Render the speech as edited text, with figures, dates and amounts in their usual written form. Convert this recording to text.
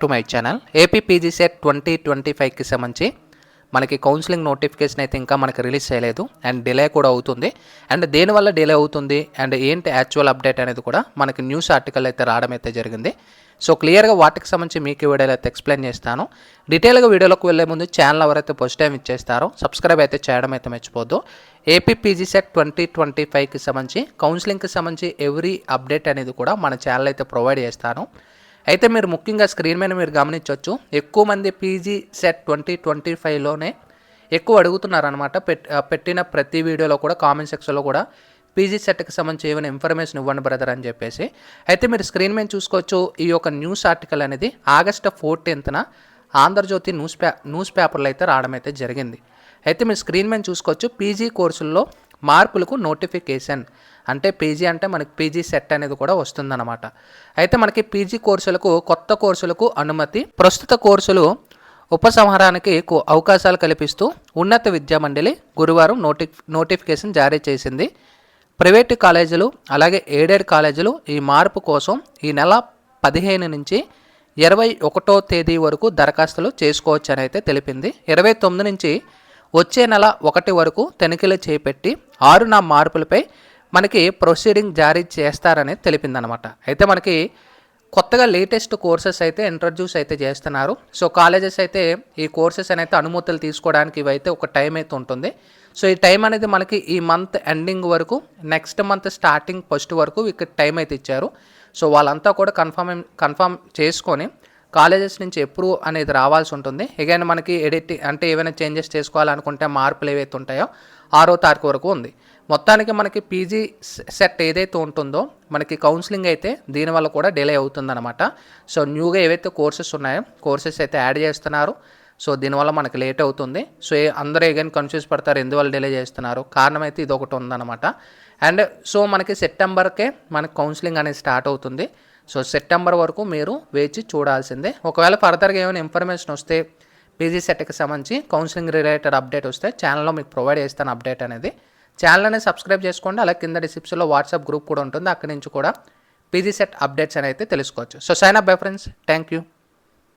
To my channel AP PG CET 2025కి సంబంధించి మనకి కౌన్సిలింగ్ నోటిఫికేషన్ అయితే ఇంకా మనకి రిలీజ్ చేయలేదు అండ్ డిలే కూడా అవుతుంది. అండ్ దేనివల్ల డిలే అవుతుంది అండ్ ఏంటి యాక్చువల్ అప్డేట్ అనేది కూడా మనకి న్యూస్ ఆర్టికల్ అయితే రావడం అయితే జరిగింది. సో క్లియర్గా వాటికి సంబంధించి మీకు వీడియోలో అయితే ఎక్స్ప్లెయిన్ చేస్తాను. డీటెయిల్గా వీడియోలోకి వెళ్ళే ముందు ఛానల్ ఎవరైతే ఫస్ట్ టైం ఇచ్చేస్తారో సబ్స్క్రైబ్ అయితే చేయడం అయితే మర్చిపోద్దు. ఏపీ పీజీ సెట్ 2025కి సంబంధించి కౌన్సిలింగ్కి సంబంధించి ఎవ్రీ అప్డేట్ అనేది కూడా మన ఛానల్ అయితే ప్రొవైడ్ చేస్తాను. అయితే మీరు ముఖ్యంగా స్క్రీన్ మీద మీరు గమనించవచ్చు, ఎక్కువ మంది పీజీ సెట్ 2025లోనే ఎక్కువ అడుగుతున్నారనమాట. పెట్టిన ప్రతి వీడియోలో కూడా కామెంట్ సెక్షన్లో కూడా పీజీ సెట్కి సంబంధించి ఏమైనా ఇన్ఫర్మేషన్ ఇవ్వండి బ్రదర్ అని చెప్పేసి. అయితే మీరు స్క్రీన్ మీద చూసుకోవచ్చు, ఈ యొక్క న్యూస్ ఆర్టికల్ అనేది ఆగస్టు 14న ఆంధ్రజ్యోతి న్యూస్ పేపర్లో అయితే రావడం అయితే జరిగింది. అయితే మీరు స్క్రీన్ మీద చూసుకోవచ్చు, పీజీ కోర్సుల్లో మార్పులకు నోటిఫికేషన్ అంటే పీజీ అంటే మనకి పీజీ సెట్ అనేది కూడా వస్తుందన్నమాట. అయితే మనకి పీజీ కోర్సులకు కొత్త కోర్సులకు అనుమతి, ప్రస్తుత కోర్సులు ఉపసంహారానికి అవకాశాలు కల్పిస్తూ ఉన్నత విద్యా మండలి గురువారం నోటిఫికేషన్ జారీ చేసింది. ప్రైవేటు కాలేజీలు అలాగే ఎయిడెడ్ కాలేజీలు ఈ మార్పు కోసం ఈ నెల 15 నుంచి 21వ తేదీ వరకు దరఖాస్తులు చేసుకోవచ్చు అని అయితే తెలిపింది. 29 నుంచి వచ్చే నెల 1 వరకు తనిఖీలు చేపట్టి 6 మార్పులపై మనకి ప్రొసీడింగ్ జారీ చేస్తారని తెలిపిందనమాట. అయితే మనకి కొత్తగా లేటెస్ట్ కోర్సెస్ అయితే ఇంట్రడ్యూస్ అయితే చేస్తున్నారు. సో కాలేజెస్ అయితే ఈ కోర్సెస్ అనేది అనుమతులు తీసుకోవడానికి ఇవైతే ఒక టైం అయితే ఉంటుంది. సో ఈ టైం అనేది మనకి ఈ మంత్ ఎండింగ్ వరకు, నెక్స్ట్ మంత్ స్టార్టింగ్ ఫస్ట్ వరకు ఇక్కడ టైం అయితే ఇచ్చారు. సో వాళ్ళంతా కూడా కన్ఫర్మ్ చేసుకొని కాలేజెస్ నుంచి అప్రూవ్ అనేది రావాల్సి ఉంటుంది. అగైన్ మనకి ఎడిటింగ్ అంటే ఏమైనా చేంజెస్ చేసుకోవాలనుకుంటే మార్పులు ఏవైతే ఉంటాయో 6వ తారీఖు వరకు ఉంది. మొత్తానికి మనకి పీజీ సెట్ ఏదైతే ఉంటుందో మనకి కౌన్సిలింగ్ అయితే దీనివల్ల కూడా డిలే అవుతుందన్నమాట. సో న్యూగా ఏవైతే కోర్సెస్ ఉన్నాయో కోర్సెస్ అయితే యాడ్ చేస్తున్నారు. సో దీనివల్ల మనకి లేట్ అవుతుంది. సో అందరూ ఏదైనా కన్ఫ్యూజ్ పడతారు, ఎందువల్ల డిలే చేస్తున్నారు, కారణం అయితే ఇది ఒకటి ఉందన్నమాట. అండ్ సో మనకి సెప్టెంబర్కే మనకి కౌన్సిలింగ్ అనేది స్టార్ట్ అవుతుంది. సో సెప్టెంబర్ వరకు మీరు వేచి చూడాల్సిందే. ఒకవేళ ఫర్దర్గా ఏమైనా ఇన్ఫర్మేషన్ వస్తే పీజీ సెట్కి సంబంధించి కౌన్సిలింగ్ రిలేటెడ్ అప్డేట్ వస్తే ఛానల్లో మీకు ప్రొవైడ్ చేస్తాను అప్డేట్ అనేది. ఛానల్ అనేది సబ్స్క్రైబ్ చేసుకోండి. అలాగే కింద డిస్క్రిప్షన్లో వాట్సాప్ గ్రూప్ కూడా ఉంటుంది, అక్కడి నుంచి కూడా పీజీ సెట్ అప్డేట్స్ అనేది తెలుసుకోవచ్చు. So sign up bye friends, thank you.